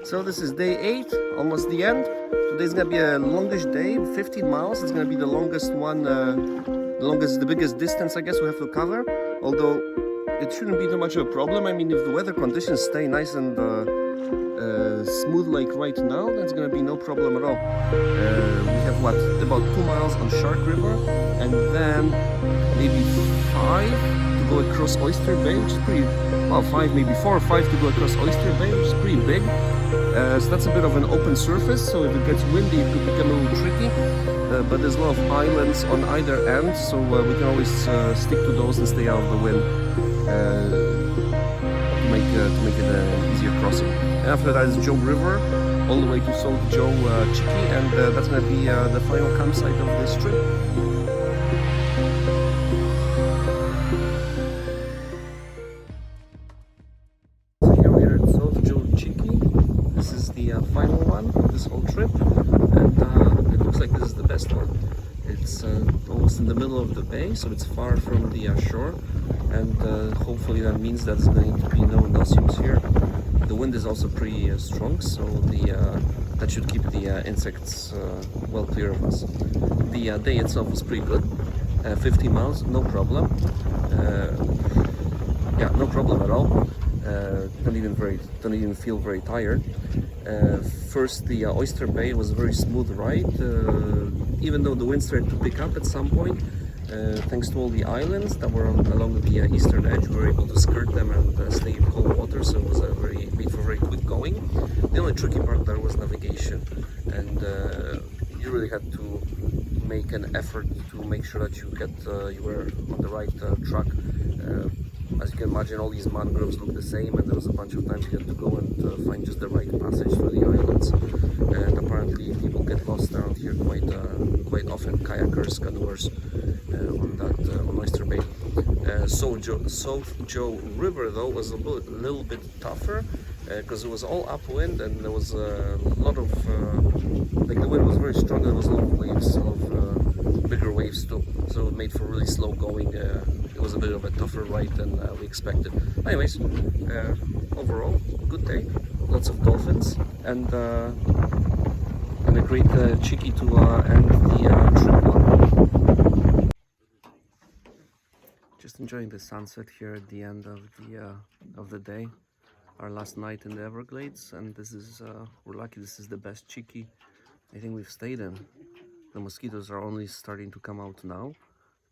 So this is day 8, almost the end. Today's gonna be a longish day, 15 miles. It's gonna be the longest one, the biggest distance I guess we have to cover. Although it shouldn't be too much of a problem. I mean, if the weather conditions stay nice and smooth like right now, then it's gonna be no problem at all. We have what, about 2 miles on Shark River, and then maybe 5 to go across Oyster Bay, which is pretty, well, 5, maybe 4 or 5 to go across Oyster Bay, which is pretty big. So that's a bit of an open surface, so if it gets windy it could become a little tricky, but there's a lot of islands on either end, so we can always stick to those and stay out of the wind to make it an easier crossing. And after that is Joe River, all the way to South Joe Chiki, and that's going to be the final campsite of this trip. This is the final one of this whole trip, and it looks like this is the best one. It's almost in the middle of the bay, so it's far from the shore, and hopefully that means that there's going to be no no-seams here. The wind is also pretty strong, so that should keep the insects well clear of us. The day itself was pretty good, 50 miles, no problem. Yeah, no problem at all. Don't even feel very tired. First, the Oyster Bay was a very smooth ride, even though the wind started to pick up at some point. Thanks to all the islands that were along the eastern edge, we were able to skirt them and stay in cold water, so it was made for very quick going. The only tricky part there was navigation, and you really had to make an effort to make sure that you were on the right track. As you can imagine, all these mangroves look the same, and there was a bunch of times you had to go and find just the right passage through the islands. And apparently people get lost around here quite often, kayakers, canoers on Oyster Bay. South Joe River though was a little bit tougher, because it was all upwind, and there was a lot of like the wind was very strong, and there was a lot of waves, bigger waves too, so it made for really slow going. It was a bit of a tougher ride than we expected. Anyways, overall, good day, lots of dolphins, and a great Chiki to end the trip on. Just enjoying the sunset here at the end of the day. Our last night in the Everglades, and this is we're lucky this is the best Chiki I think we've stayed in. The mosquitoes are only starting to come out now.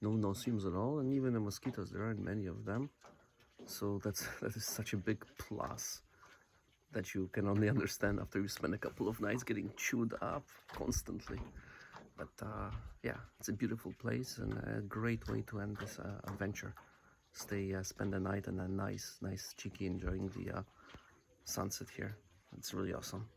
No seams at all, and even the mosquitoes, there aren't many of them. So that is such a big plus that you can only understand after you spend a couple of nights getting chewed up constantly. But yeah, it's a beautiful place and a great way to end this adventure. Spend the night in a nice Chiki, enjoying the sunset here. It's really awesome.